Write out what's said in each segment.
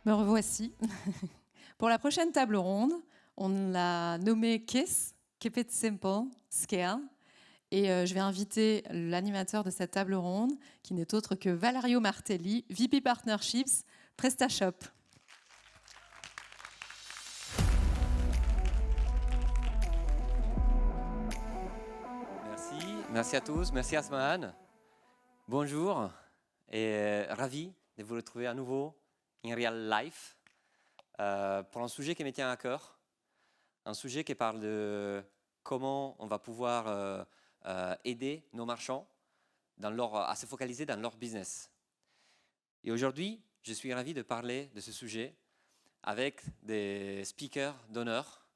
Me revoici. Pour la prochaine table ronde, on l'a nommée KISS, Keep It Simple, Scale. Et je vais inviter l'animateur de cette table ronde, qui n'est autre que Valerio Martelli, VP Partnerships, PrestaShop. Merci à tous, merci Asmaan. Bonjour et ravi de vous retrouver à nouveau in real life pour un sujet qui me tient à cœur, un sujet qui parle de comment on va pouvoir aider nos marchands à se focaliser dans leur business. Et aujourd'hui, je suis ravi de parler de ce sujet avec des speakers d'honneur.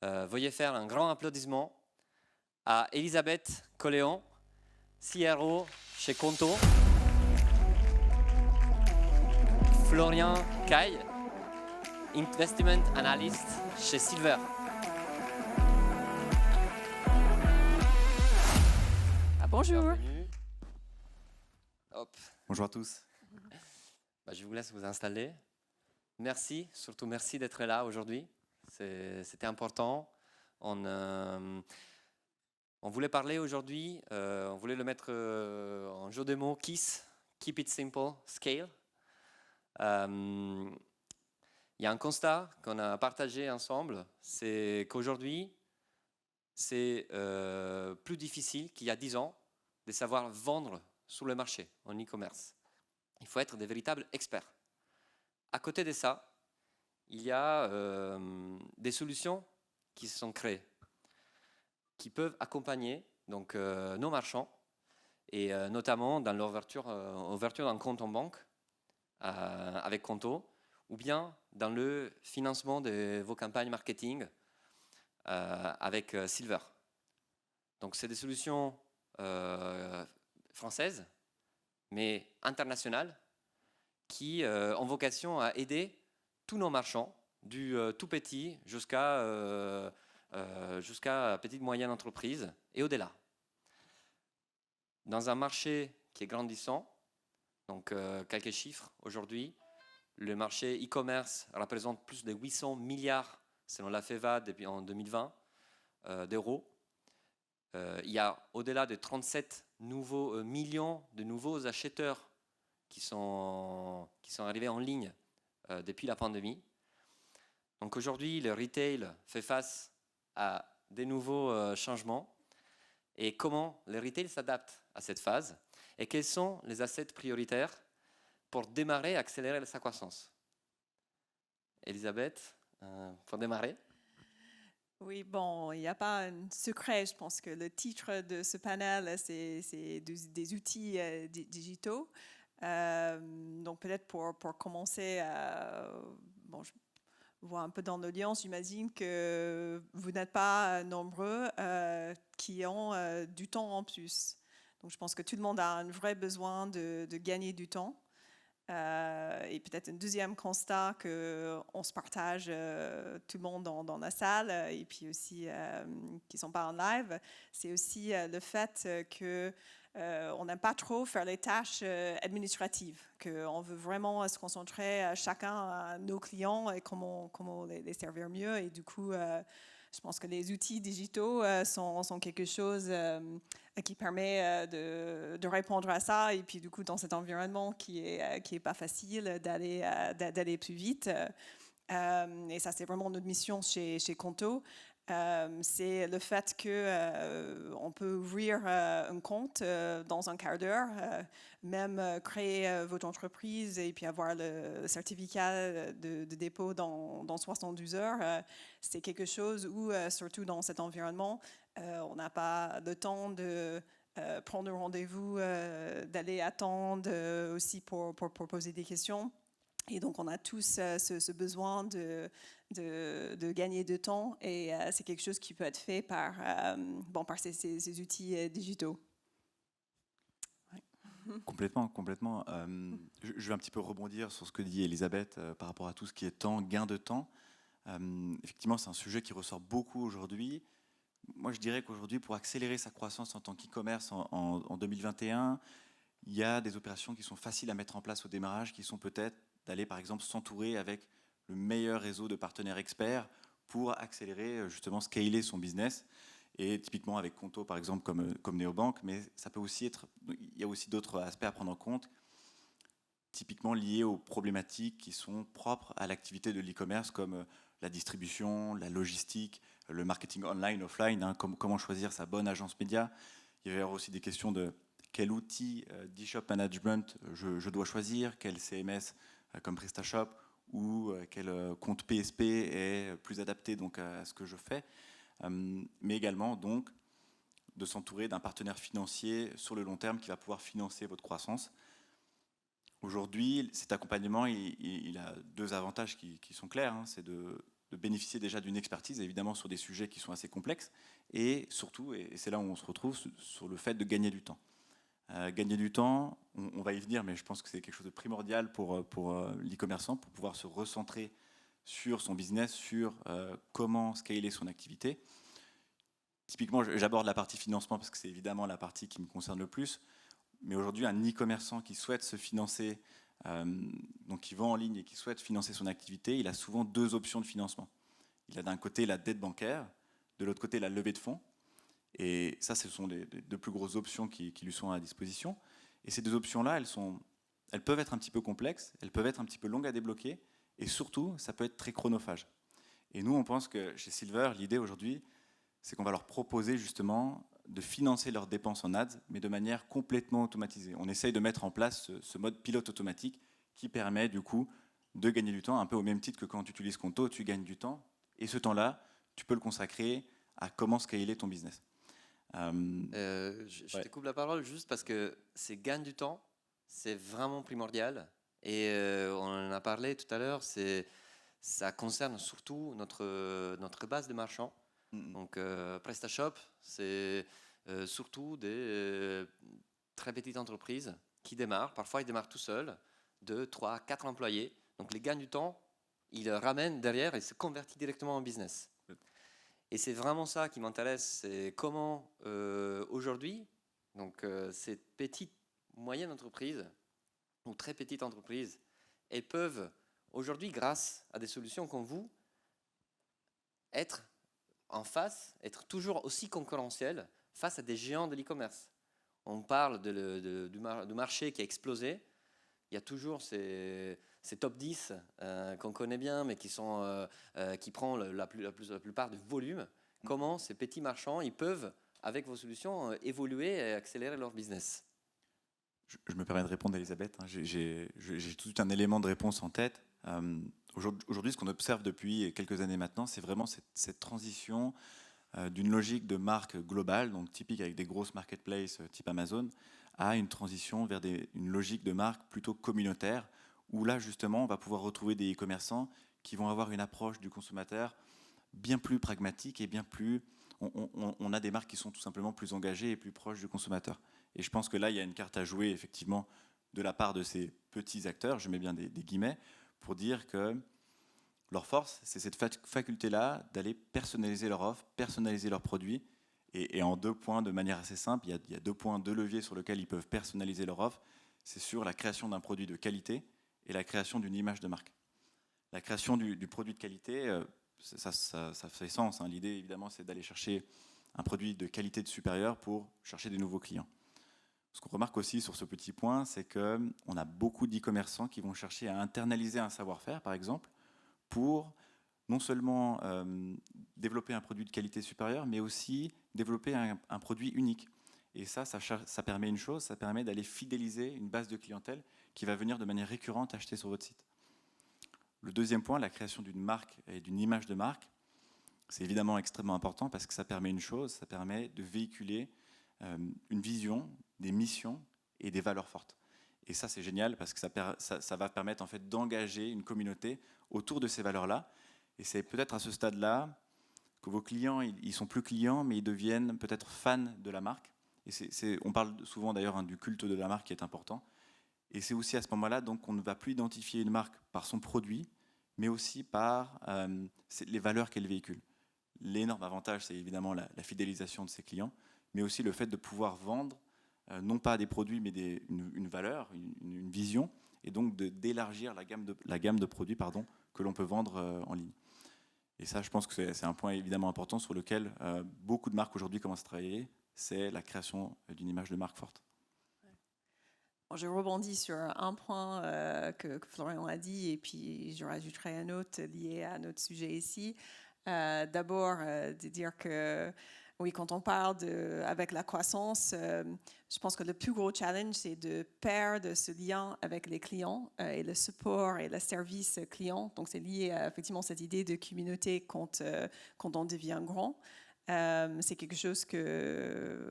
Veuillez faire un grand applaudissement à Elisabeth Colléon, CRO chez Conto, Florian Caille, Investment Analyst chez Silver. Bonjour. Bienvenue. Hop. Bonjour à tous. Je vous laisse vous installer. Merci, surtout merci d'être là aujourd'hui. C'était important. On voulait parler aujourd'hui, on voulait le mettre en jeu de mots, KISS, Keep It Simple, Scale. Il y a un constat qu'on a partagé ensemble, c'est qu'aujourd'hui, c'est plus difficile qu'il y a 10 ans de savoir vendre sur le marché en e-commerce. Il faut être des véritables experts. À côté de ça, il y a des solutions qui se sont créées, qui peuvent accompagner donc, nos marchands, et notamment dans l'ouverture d'un compte en banque avec Conto, ou bien dans le financement de vos campagnes marketing avec Silver. Donc c'est des solutions françaises, mais internationales, qui ont vocation à aider tous nos marchands, du tout petit jusqu'à petite moyenne entreprise et au-delà. Dans un marché qui est grandissant, donc quelques chiffres aujourd'hui, le marché e-commerce représente plus de 800 milliards selon la FEVA en 2020 d'euros. Il y a au-delà de 37 millions de nouveaux acheteurs qui sont arrivés en ligne depuis la pandémie. Donc aujourd'hui, le retail fait face à des nouveaux changements, et comment le retail s'adapte à cette phase et quels sont les assets prioritaires pour démarrer et accélérer sa croissance. Elisabeth, pour démarrer. Oui, bon, il n'y a pas un secret. Je pense que le titre de ce panel, c'est des outils digitaux. Donc peut-être pour commencer, bon, je vois un peu dans l'audience, j'imagine que vous n'êtes pas nombreux qui ont du temps en plus. Donc je pense que tout le monde a un vrai besoin de gagner du temps. Et peut-être un deuxième constat qu'on se partage tout le monde dans la salle, et puis aussi qui ne sont pas en live, c'est aussi le fait qu'on n'aime pas trop faire les tâches administratives, qu'on veut vraiment se concentrer chacun à nos clients et comment les servir mieux. Et du coup, je pense que les outils digitaux sont quelque chose qui permet de répondre à ça. Et puis du coup, dans cet environnement qui est pas facile d'aller plus vite. Et ça, c'est vraiment notre mission chez Conto. C'est le fait qu'on peut ouvrir un compte dans un quart d'heure, même créer votre entreprise et puis avoir le certificat de dépôt dans 72 heures. C'est quelque chose où, surtout dans cet environnement, on n'a pas le temps de prendre rendez-vous, d'aller attendre aussi pour poser des questions. Et donc, on a tous ce besoin de gagner de temps, et c'est quelque chose qui peut être fait par ces outils digitaux. Ouais. Complètement. Je vais un petit peu rebondir sur ce que dit Elisabeth par rapport à tout ce qui est temps, gain de temps. Effectivement, c'est un sujet qui ressort beaucoup aujourd'hui. Moi, je dirais qu'aujourd'hui, pour accélérer sa croissance en tant qu'e-commerce en 2021, il y a des opérations qui sont faciles à mettre en place au démarrage, qui sont peut-être d'aller par exemple s'entourer avec le meilleur réseau de partenaires experts pour accélérer, justement, scaler son business. Et typiquement avec Conto, par exemple, comme néobanque, mais ça peut aussi être, il y a aussi d'autres aspects à prendre en compte, typiquement liés aux problématiques qui sont propres à l'activité de l'e-commerce, comme la distribution, la logistique, le marketing online, offline, hein, comment choisir sa bonne agence média. Il va y avoir aussi des questions de quel outil d'e-shop management je dois choisir, quel CMS comme PrestaShop, ou quel compte PSP est plus adapté donc, à ce que je fais. Mais également donc de s'entourer d'un partenaire financier sur le long terme qui va pouvoir financer votre croissance. Aujourd'hui, cet accompagnement, il a deux avantages qui sont clairs. Hein. C'est de bénéficier déjà d'une expertise, évidemment, sur des sujets qui sont assez complexes, et surtout, et c'est là où on se retrouve, sur le fait de gagner du temps. Gagner du temps, on va y venir, mais je pense que c'est quelque chose de primordial pour l'e-commerçant, pour pouvoir se recentrer sur son business, sur comment scaler son activité. Typiquement, j'aborde la partie financement parce que c'est évidemment la partie qui me concerne le plus. Mais aujourd'hui, un e-commerçant qui souhaite se financer, donc qui vend en ligne et qui souhaite financer son activité, il a souvent deux options de financement. Il a d'un côté la dette bancaire, de l'autre côté la levée de fonds. Et ça, ce sont les deux plus grosses options qui lui sont à disposition. Et ces deux options-là, elles peuvent être un petit peu complexes, elles peuvent être un petit peu longues à débloquer, et surtout, ça peut être très chronophage. Et nous, on pense que chez Silver, l'idée aujourd'hui, c'est qu'on va leur proposer justement de financer leurs dépenses en ads, mais de manière complètement automatisée. On essaye de mettre en place ce mode pilote automatique qui permet du coup de gagner du temps, un peu au même titre que quand tu utilises Conto, tu gagnes du temps, et ce temps-là, tu peux le consacrer à comment scaler ton business. Je te coupe la parole juste parce que ces gains du temps, c'est vraiment primordial. Et on en a parlé tout à l'heure, ça concerne surtout notre base de marchands. Donc PrestaShop, c'est surtout des très petites entreprises qui démarrent. Parfois, ils démarrent tout seuls, 2, 3, 4 employés. Donc les gains du temps, ils ramènent derrière et se convertissent directement en business. Et c'est vraiment ça qui m'intéresse, c'est comment aujourd'hui, donc ces petites, moyennes entreprises ou très petites entreprises, elles peuvent aujourd'hui, grâce à des solutions comme vous, être en face, être toujours aussi concurrentielles face à des géants de l'e-commerce. On parle du marché qui a explosé. Il y a toujours ces top 10 qu'on connaît bien, mais qui prend la plupart du volume. Comment ces petits marchands, ils peuvent, avec vos solutions, évoluer et accélérer leur business? Je me permets de répondre, Elisabeth. J'ai tout un élément de réponse en tête. Aujourd'hui, ce qu'on observe depuis quelques années maintenant, c'est vraiment cette transition d'une logique de marque globale, donc typique avec des grosses marketplaces type Amazon, à une transition vers une logique de marque plutôt communautaire, où là, justement, on va pouvoir retrouver des e-commerçants qui vont avoir une approche du consommateur bien plus pragmatique et bien plus... On a des marques qui sont tout simplement plus engagées et plus proches du consommateur. Et je pense que là, il y a une carte à jouer, effectivement, de la part de ces petits acteurs, je mets bien des guillemets, pour dire que leur force, c'est cette faculté-là d'aller personnaliser leur offre, personnaliser leurs produits. Et en 2 points, de manière assez simple, il y a 2 points, 2 leviers sur lesquels ils peuvent personnaliser leur offre. C'est sur la création d'un produit de qualité et la création d'une image de marque. La création du produit de qualité, ça fait sens. Hein. L'idée, évidemment, c'est d'aller chercher un produit de qualité de supérieure pour chercher des nouveaux clients. Ce qu'on remarque aussi sur ce petit point, c'est qu'on a beaucoup d'e-commerçants qui vont chercher à internaliser un savoir-faire, par exemple, pour non seulement développer un produit de qualité supérieure, mais aussi développer un produit unique. Et ça permet une chose, ça permet d'aller fidéliser une base de clientèle qui va venir de manière récurrente acheter sur votre site. Le deuxième point, la création d'une marque et d'une image de marque, c'est évidemment extrêmement important parce que ça permet une chose, ça permet de véhiculer une vision, des missions et des valeurs fortes. Et ça, c'est génial parce que ça va permettre en fait d'engager une communauté autour de ces valeurs-là. Et c'est peut-être à ce stade-là que vos clients, ils sont plus clients, mais ils deviennent peut-être fans de la marque. Et on parle souvent d'ailleurs du culte de la marque qui est important. Et c'est aussi à ce moment-là donc qu'on ne va plus identifier une marque par son produit, mais aussi par les valeurs qu'elle véhicule. L'énorme avantage, c'est évidemment la fidélisation de ses clients, mais aussi le fait de pouvoir vendre non pas des produits, mais une valeur, une vision, et donc d'élargir la gamme de produits que l'on peut vendre en ligne. Et ça, je pense que c'est un point évidemment important sur lequel beaucoup de marques aujourd'hui commencent à travailler, c'est la création d'une image de marque forte. Je rebondis sur un point que Florian a dit et puis je rajouterai un autre lié à notre sujet ici. D'abord, de dire que oui, quand on parle avec la croissance, je pense que le plus gros challenge, c'est de perdre ce lien avec les clients et le support et le service client. Donc, c'est lié à effectivement cette idée de communauté quand on devient grand. C'est quelque chose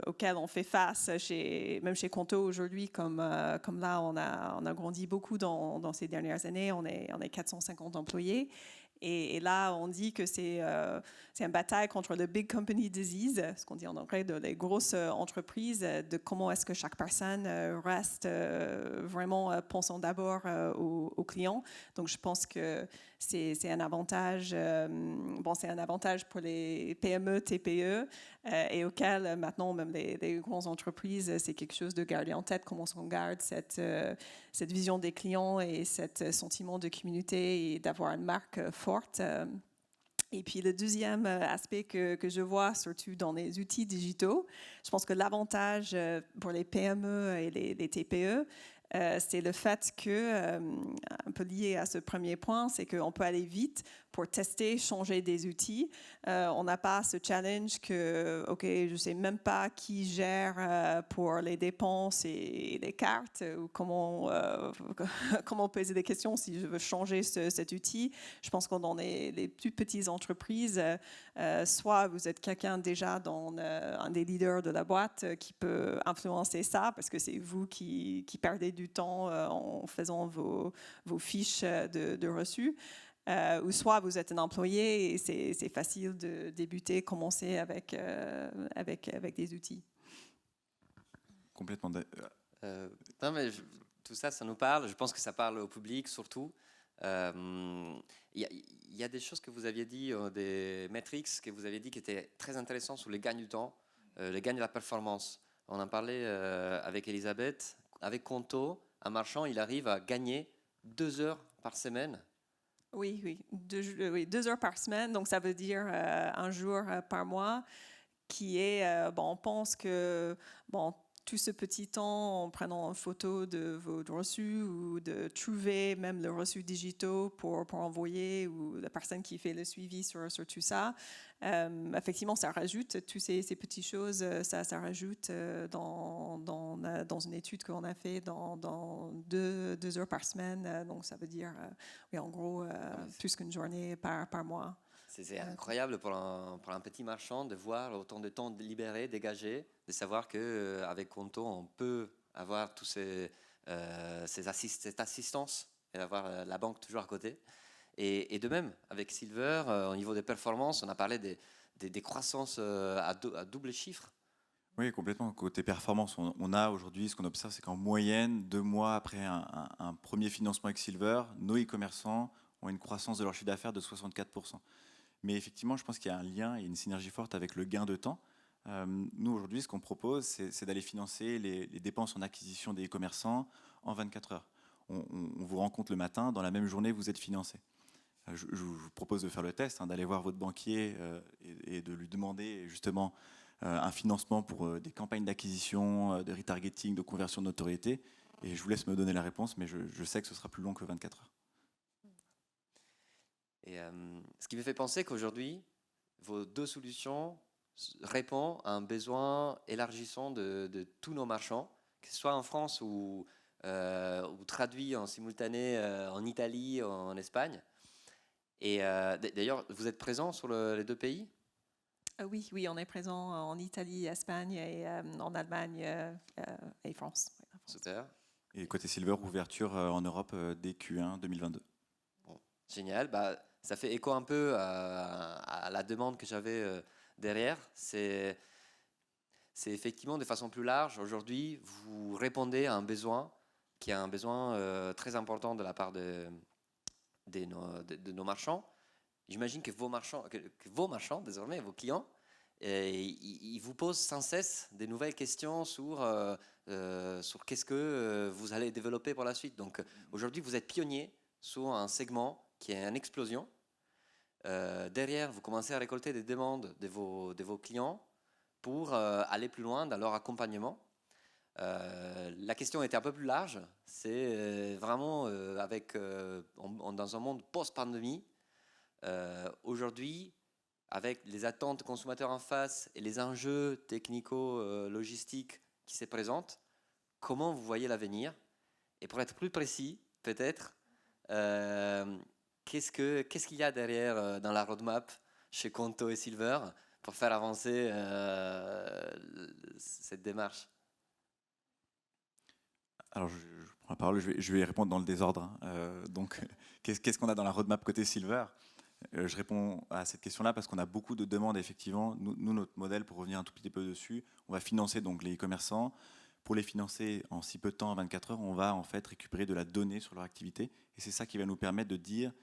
auquel on fait face, même chez Conto aujourd'hui, comme là, on a grandi beaucoup dans ces dernières années. On est 450 employés. Et là, on dit que c'est une bataille contre le big company disease, ce qu'on dit en anglais, de les grosses entreprises, de comment est-ce que chaque personne reste vraiment pensant d'abord aux clients. Donc, je pense que c'est un avantage. C'est un avantage pour les PME, TPE, et auquel maintenant même les grandes entreprises, c'est quelque chose de garder en tête. Comment on garde cette vision des clients et ce sentiment de communauté et d'avoir une marque forte. Et puis le deuxième aspect que je vois, surtout dans les outils digitaux, je pense que l'avantage pour les PME et les TPE, c'est le fait que, un peu lié à ce premier point, c'est qu'on peut aller vite pour tester, changer des outils. On n'a pas ce challenge que, OK, je ne sais même pas qui gère pour les dépenses et les cartes, ou comment poser des questions si je veux changer cet outil. Je pense que dans les plus petites entreprises, soit vous êtes quelqu'un déjà dans un des leaders de la boîte qui peut influencer ça, parce que c'est vous qui perdez du temps en faisant vos fiches de reçu. Ou soit vous êtes un employé et c'est facile de débuter, commencer avec des outils. Complètement. Non, mais tout ça, ça nous parle. Je pense que ça parle au public surtout. Il y a des choses que vous aviez dit, des metrics que vous aviez dit qui étaient très intéressants sur les gains du temps, les gains de la performance. On en parlait avec Elisabeth. Avec Conto, un marchand, il arrive à gagner 2 heures par semaine. Oui, 2 heures par semaine, donc ça veut dire un jour par mois, qui est, on pense que, tout ce petit temps en prenant une photo de vos reçus ou de trouver même le reçu digitaux pour envoyer, ou la personne qui fait le suivi sur tout ça, effectivement, ça rajoute toutes ces petites choses, ça rajoute dans une étude qu'on a fait dans 2 heures par semaine. Donc, ça veut dire, oui, en gros, plus qu'une journée par mois. C'est incroyable pour un petit marchand de voir autant de temps libéré, dégagé, de savoir qu'avec Conto, on peut avoir tous cette assistance et avoir la banque toujours à côté. Et de même, avec Silver, au niveau des performances, on a parlé des croissances à double chiffre. Oui, complètement. Côté performance, on a aujourd'hui, ce qu'on observe, c'est qu'en moyenne, 2 mois après un premier financement avec Silver, nos e-commerçants ont une croissance de leur chiffre d'affaires de 64%. Mais effectivement, je pense qu'il y a un lien et une synergie forte avec le gain de temps. Nous, aujourd'hui, ce qu'on propose, c'est d'aller financer les dépenses en acquisition des e-commerçants en 24 heures. On vous rencontre le matin, dans la même journée, vous êtes financé. Je vous propose de faire le test, d'aller voir votre banquier et de lui demander justement un financement pour des campagnes d'acquisition, de retargeting, de conversion de notoriété. Et je vous laisse me donner la réponse, mais je sais que ce sera plus long que 24 heures. Et ce qui me fait penser qu'aujourd'hui, vos 2 solutions répondent à un besoin élargissant de tous nos marchands, que ce soit en France ou traduit en simultané en Italie, en Espagne. Et d'ailleurs, vous êtes présents sur les 2 pays ? Oui, on est présent en Italie, Espagne et en Allemagne et France. Super. Et côté Silver, ouverture en Europe dès Q1 2022. Bon, génial. Ça fait écho un peu à la demande que j'avais derrière. C'est effectivement de façon plus large. Aujourd'hui, vous répondez à un besoin qui est un besoin très important de la part de nos marchands. J'imagine que vos marchands, désormais, vos clients, Et il vous pose sans cesse des nouvelles questions sur qu'est-ce que vous allez développer pour la suite. Donc aujourd'hui, vous êtes pionnier sur un segment qui est en explosion. Derrière, vous commencez à récolter des demandes de vos clients pour aller plus loin dans leur accompagnement. La question était un peu plus large. C'est vraiment dans un monde post-pandémie. Aujourd'hui, avec les attentes consommateurs en face et les enjeux technico-logistiques qui se présentent, comment vous voyez l'avenir? Et pour être plus précis, peut-être, qu'est-ce qu'il y a derrière dans la roadmap chez Conto et Silver pour faire avancer cette démarche? Alors, je prends la parole, je vais répondre dans le désordre. Donc, qu'est-ce qu'on a dans la roadmap côté Silver? Je réponds à cette question-là parce qu'on a beaucoup de demandes, effectivement. Nous, notre modèle, pour revenir un tout petit peu dessus, on va financer donc les e-commerçants. Pour les financer en si peu de temps, en 24 heures, on va en fait récupérer de la donnée sur leur activité. Et c'est ça qui va nous permettre de dire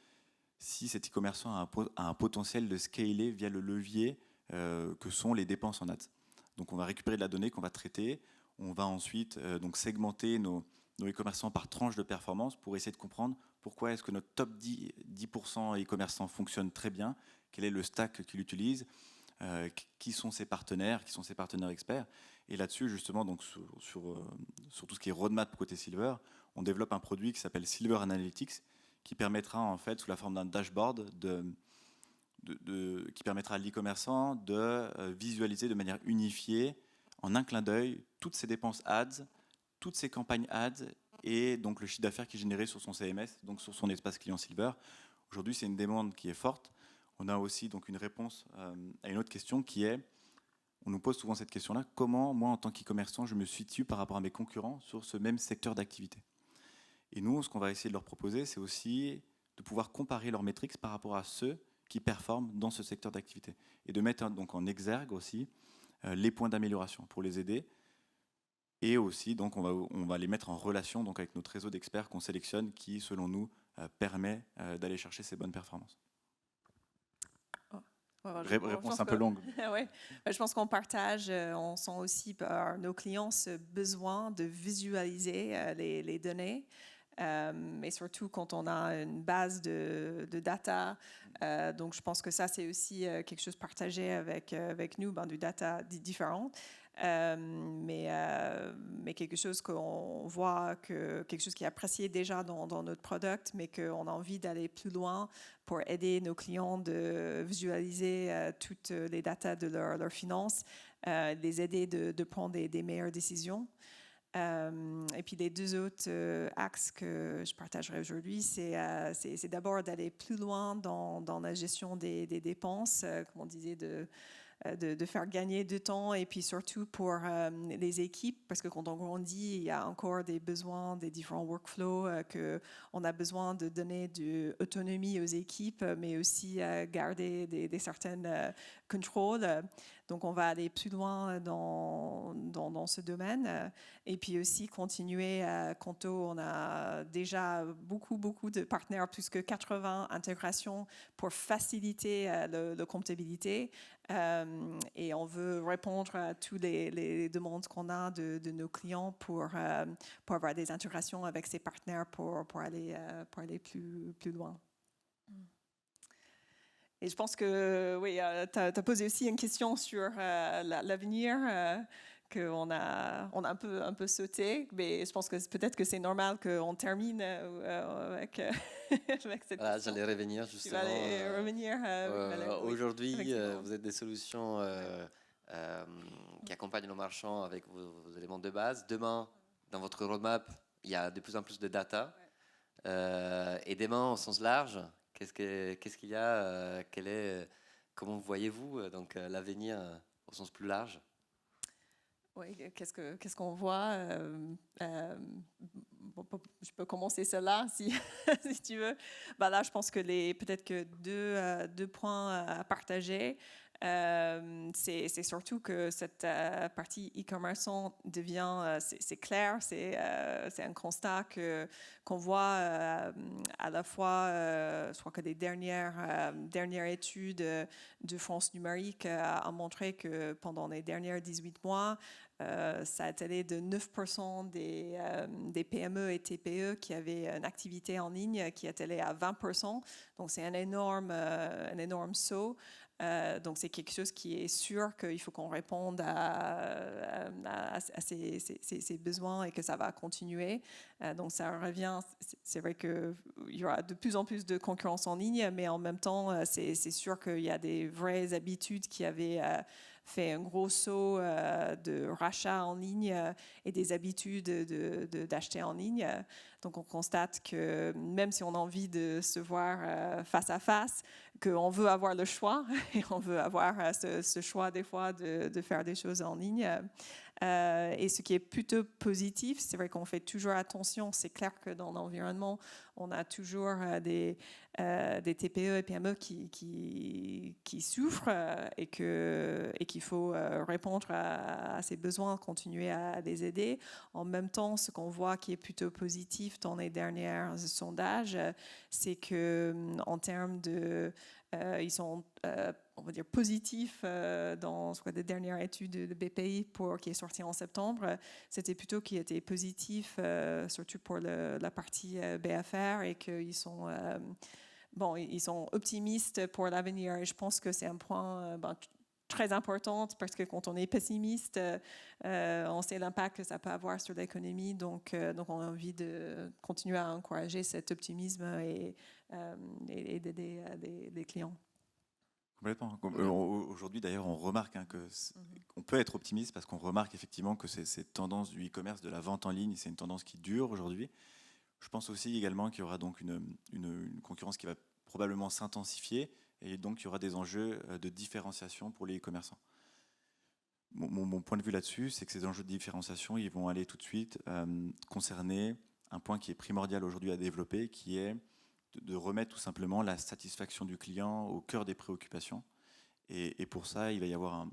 si cet e-commerçant a un potentiel de scaler via le levier que sont les dépenses en ads. Donc on va récupérer de la donnée qu'on va traiter. On va ensuite donc segmenter nos e-commerçants par tranche de performance pour essayer de comprendre pourquoi est-ce que notre top 10% e-commerçants fonctionne très bien, quel est le stack qu'il utilise, qui sont ses partenaires experts. Et là-dessus, justement, donc sur tout ce qui est roadmap côté Silver, on développe un produit qui s'appelle Silver Analytics, qui permettra en fait, sous la forme d'un dashboard, qui permettra à l'e-commerçant de visualiser de manière unifiée, en un clin d'œil, toutes ses dépenses ads, toutes ses campagnes ads et donc le chiffre d'affaires qui est généré sur son CMS, donc sur son espace client Silver. Aujourd'hui, c'est une demande qui est forte. On a aussi donc une réponse à une autre question qui est, on nous pose souvent cette question-là, comment moi en tant qu'e-commerçant je me situe par rapport à mes concurrents sur ce même secteur d'activité? Et nous, ce qu'on va essayer de leur proposer, c'est aussi de pouvoir comparer leurs métriques par rapport à ceux qui performent dans ce secteur d'activité et de mettre donc en exergue aussi les points d'amélioration pour les aider. Et aussi, donc, on va les mettre en relation donc, avec notre réseau d'experts qu'on sélectionne qui, selon nous, permet d'aller chercher ces bonnes performances. Réponse un peu longue. Ouais. Je pense qu'on partage, on sent aussi par nos clients ce besoin de visualiser les données. Et surtout quand on a une base de data. Donc, je pense que ça, c'est aussi quelque chose partagé avec nous, du data différent. Mais quelque chose qu'on voit, quelque chose qui est apprécié déjà dans notre product, mais qu'on a envie d'aller plus loin pour aider nos clients de visualiser toutes les datas de leurs finances, les aider de prendre des meilleures décisions. Et puis les deux autres axes que je partagerai aujourd'hui, c'est d'abord d'aller plus loin dans la gestion des dépenses, comme on disait, de faire gagner du temps et puis surtout pour les équipes, parce que quand on grandit, il y a encore des besoins, des différents workflows, qu'on a besoin de donner de l'autonomie aux équipes, mais aussi garder des certaines contrôles. Donc, on va aller plus loin dans ce domaine. Et puis aussi continuer à Conto, on a déjà beaucoup de partenaires, plus que 80 intégrations pour faciliter la comptabilité. Et on veut répondre à toutes les demandes qu'on a de nos clients pour avoir des intégrations avec ces partenaires pour aller plus loin. Et je pense que, oui, tu as posé aussi une question sur l'avenir qu'on a un peu sauté, mais je pense que peut-être que c'est normal qu'on termine avec cette question. J'allais revenir justement. Tu vas aller revenir. Aujourd'hui, vous êtes des solutions qui accompagnent nos marchands avec vos éléments de base. Demain, dans votre roadmap, il y a de plus en plus de data. Et demain, au sens large, qu'est-ce qu'il y a comment voyez-vous donc l'avenir au sens plus large? Oui, qu'est-ce qu'on voit? Je peux commencer cela si tu veux. Là, je pense que peut-être que deux points à partager. C'est surtout que cette partie e-commerce devient, c'est clair, c'est un constat qu'on voit à la fois, je crois que des dernières études de France Numérique a montré que pendant les derniers 18 mois, ça a été de 9% des PME et TPE qui avaient une activité en ligne qui est allé à 20%. Donc c'est un énorme saut. Donc c'est quelque chose qui est sûr qu'il faut qu'on réponde à ces besoins et que ça va continuer. Donc ça revient, c'est vrai qu'il y aura de plus en plus de concurrence en ligne, mais en même temps, c'est sûr qu'il y a des vraies habitudes qui avaient fait un gros saut de rachat en ligne et des habitudes d'acheter en ligne. Donc on constate que même si on a envie de se voir face à face, qu'on veut avoir le choix et on veut avoir ce choix des fois de faire des choses en ligne. Et ce qui est plutôt positif, c'est vrai qu'on fait toujours attention. C'est clair que dans l'environnement, on a toujours des TPE et PME qui souffrent et qu'il faut répondre à ces besoins, continuer à les aider. En même temps, ce qu'on voit qui est plutôt positif dans les derniers sondages, c'est que en termes de ils sont, on va dire, positifs dans les dernières études de BPI qui est sortie en septembre. C'était plutôt qui était positif, surtout pour la partie BFR, et qu'ils sont, ils sont optimistes pour l'avenir. Et je pense que c'est un point très important parce que quand on est pessimiste, on sait l'impact que ça peut avoir sur l'économie. Donc on a envie de continuer à encourager cet optimisme et d'aider des clients. Complètement. Aujourd'hui, d'ailleurs, on remarque qu'on peut être optimiste parce qu'on remarque effectivement que cette tendance du e-commerce, de la vente en ligne, c'est une tendance qui dure aujourd'hui. Je pense aussi également qu'il y aura donc une concurrence qui va probablement s'intensifier et donc il y aura des enjeux de différenciation pour les e-commerçants. Mon point de vue là-dessus, c'est que ces enjeux de différenciation, ils vont aller tout de suite concerner un point qui est primordial aujourd'hui à développer, qui est de remettre tout simplement la satisfaction du client au cœur des préoccupations. Et pour ça, il va y avoir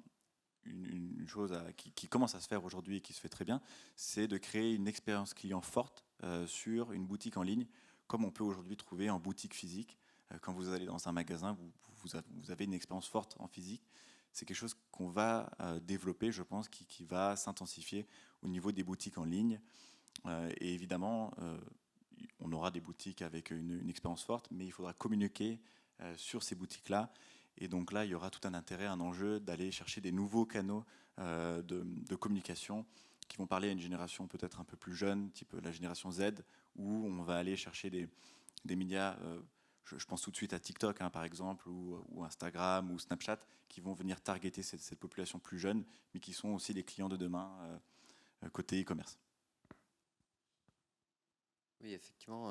une chose qui commence à se faire aujourd'hui et qui se fait très bien, c'est de créer une expérience client forte sur une boutique en ligne, comme on peut aujourd'hui trouver en boutique physique. Quand vous allez dans un magasin, vous avez une expérience forte en physique. C'est quelque chose qu'on va développer, je pense, qui va s'intensifier au niveau des boutiques en ligne. Et évidemment, on aura des boutiques avec une expérience forte, mais il faudra communiquer sur ces boutiques-là. Et donc là, il y aura tout un intérêt, un enjeu d'aller chercher des nouveaux canaux de communication qui vont parler à une génération peut-être un peu plus jeune, type la génération Z, où on va aller chercher des médias, je pense tout de suite à TikTok par exemple, ou Instagram ou Snapchat, qui vont venir targeter cette population plus jeune, mais qui sont aussi les clients de demain côté e-commerce. Oui, effectivement,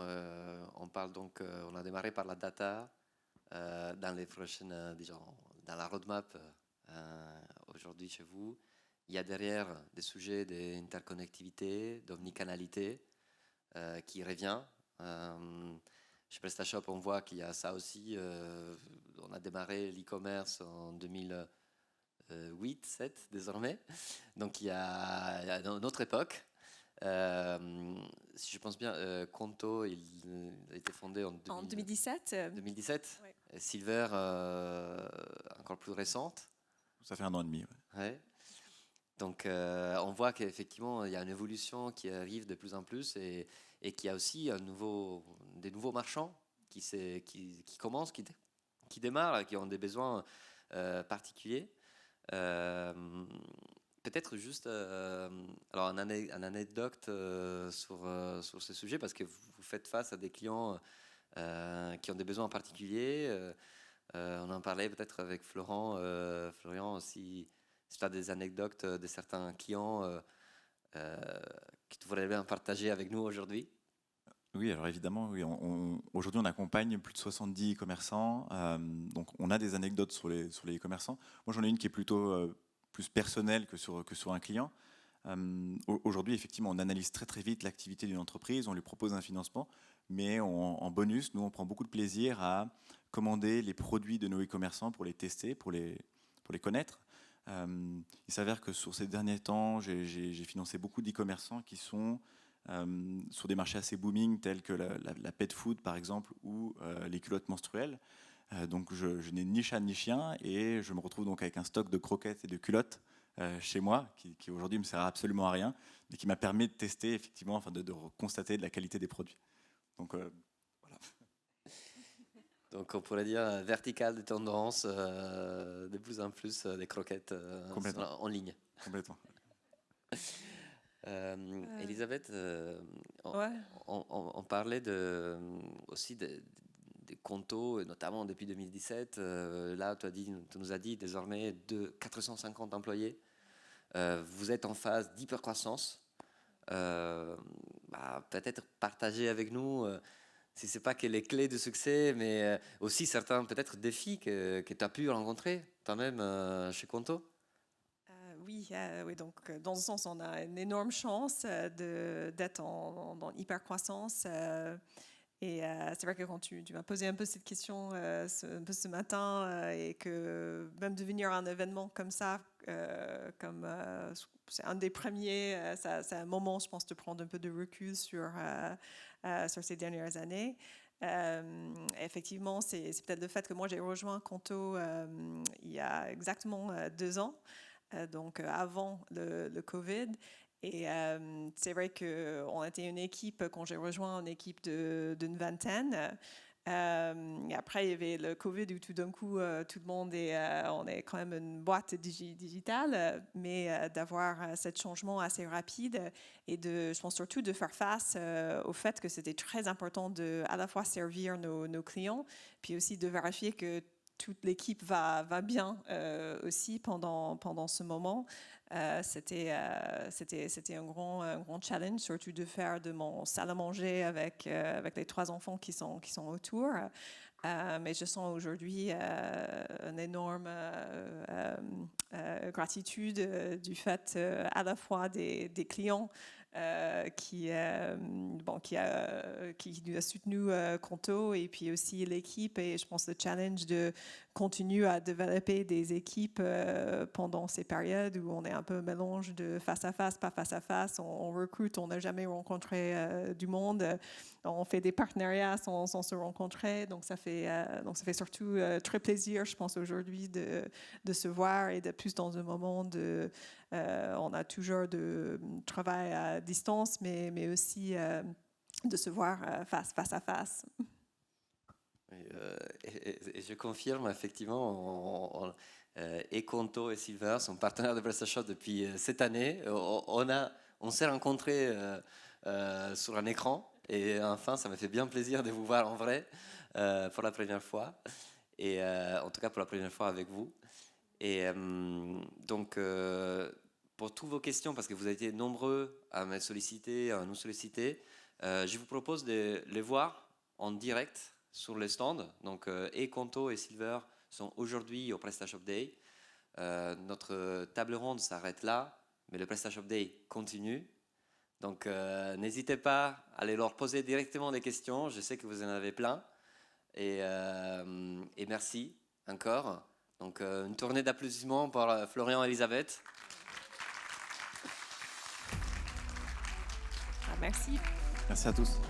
on parle donc, on a démarré par la data dans les prochaines, disons, dans la roadmap aujourd'hui chez vous. Il y a derrière des sujets d'interconnectivité, d'omnicanalité qui revient. Chez PrestaShop, on voit qu'il y a ça aussi. On a démarré l'e-commerce en 2008-2007 désormais. Donc il y a dans notre époque. Si je pense bien, Conto, il a été fondé en 2017. 2017. Ouais. Silver, encore plus récente. Ça fait 1 an et demi. Ouais. Ouais. Donc, on voit qu'effectivement, il y a une évolution qui arrive de plus en plus et qu'il y a aussi des nouveaux marchands qui commencent, qui démarrent, qui ont des besoins particuliers. Peut-être juste alors une anecdote sur ce sujet, parce que vous faites face à des clients qui ont des besoins particuliers. On en parlait peut-être avec Florian aussi. Si tu as des anecdotes de certains clients que tu voudrais bien partager avec nous aujourd'hui. Oui, alors évidemment, oui, aujourd'hui on accompagne plus de 70 e-commerçants, donc on a des anecdotes sur les e-commerçants. Moi j'en ai une qui est plutôt plus personnelle que sur un client. Aujourd'hui, effectivement, on analyse très très vite l'activité d'une entreprise, on lui propose un financement, mais en bonus, nous on prend beaucoup de plaisir à commander les produits de nos e-commerçants pour les tester, pour les connaître. Il s'avère que sur ces derniers temps, j'ai financé beaucoup d'e-commerçants qui sont sur des marchés assez booming tels que la pet food par exemple ou les culottes menstruelles. Donc je n'ai ni chat ni chien et je me retrouve donc avec un stock de croquettes et de culottes chez moi qui aujourd'hui me sert absolument à rien, mais qui m'a permis de tester effectivement, enfin de constater de la qualité des produits. Donc voilà. Donc on pourrait dire verticale de tendance, de plus en plus des croquettes en ligne. Complètement. Elisabeth, Ouais. on parlait aussi des contos, notamment depuis 2017. Là, tu nous as dit désormais 450 employés. Vous êtes en phase d'hypercroissance. Peut-être partager avec nous, si ce n'est pas que les clés de succès, mais aussi certains peut-être défis que tu as pu rencontrer toi-même chez Conto. Oui, donc dans ce sens, on a une énorme chance d'être dans hypercroissance. Et c'est vrai que quand tu m'as posé un peu cette question ce matin, et que même devenir un événement comme ça, c'est un des premiers, c'est un moment, je pense, de prendre un peu de recul sur ces dernières années. Effectivement, c'est peut-être le fait que moi j'ai rejoint Conto il y a exactement 2 ans. Donc avant le Covid. Et c'est vrai qu'on était une équipe, quand j'ai rejoint, une équipe d'une vingtaine. Et après, il y avait le Covid où tout d'un coup, tout le monde on est quand même une boîte digitale, mais d'avoir ce changement assez rapide et je pense surtout de faire face au fait que c'était très important de à la fois servir nos clients, puis aussi de vérifier que toute l'équipe va bien aussi pendant ce moment. C'était un grand challenge, surtout de faire de mon salle à manger avec les 3 enfants qui sont autour. Mais je sens aujourd'hui une énorme gratitude du fait à la fois des clients qui nous a soutenu Conto, et puis aussi l'équipe, et je pense le challenge de continuer à développer des équipes pendant ces périodes où on est un peu un mélange de face à face, pas face à face, on recrute, on n'a jamais rencontré du monde, on fait des partenariats sans se rencontrer, donc ça fait surtout très plaisir, je pense, aujourd'hui de se voir, et de plus dans un moment on a toujours de travail à distance, mais aussi de se voir face à face. Et je confirme, effectivement, et Conto et Silver sont partenaires de PrestaShop depuis cette année. On s'est rencontrés sur un écran, et enfin, ça me fait bien plaisir de vous voir en vrai pour la première fois, et en tout cas pour la première fois avec vous. Et donc, pour toutes vos questions, parce que vous avez été nombreux à me solliciter, à nous solliciter, je vous propose de les voir en direct sur les stands. Donc, et Conto et Silver sont aujourd'hui au PrestaShop Day. Notre table ronde s'arrête là, mais le PrestaShop Day continue. Donc, n'hésitez pas à aller leur poser directement des questions. Je sais que vous en avez plein. Et merci encore. Donc, une tournée d'applaudissements pour Florian et Elisabeth. Merci. Merci à tous.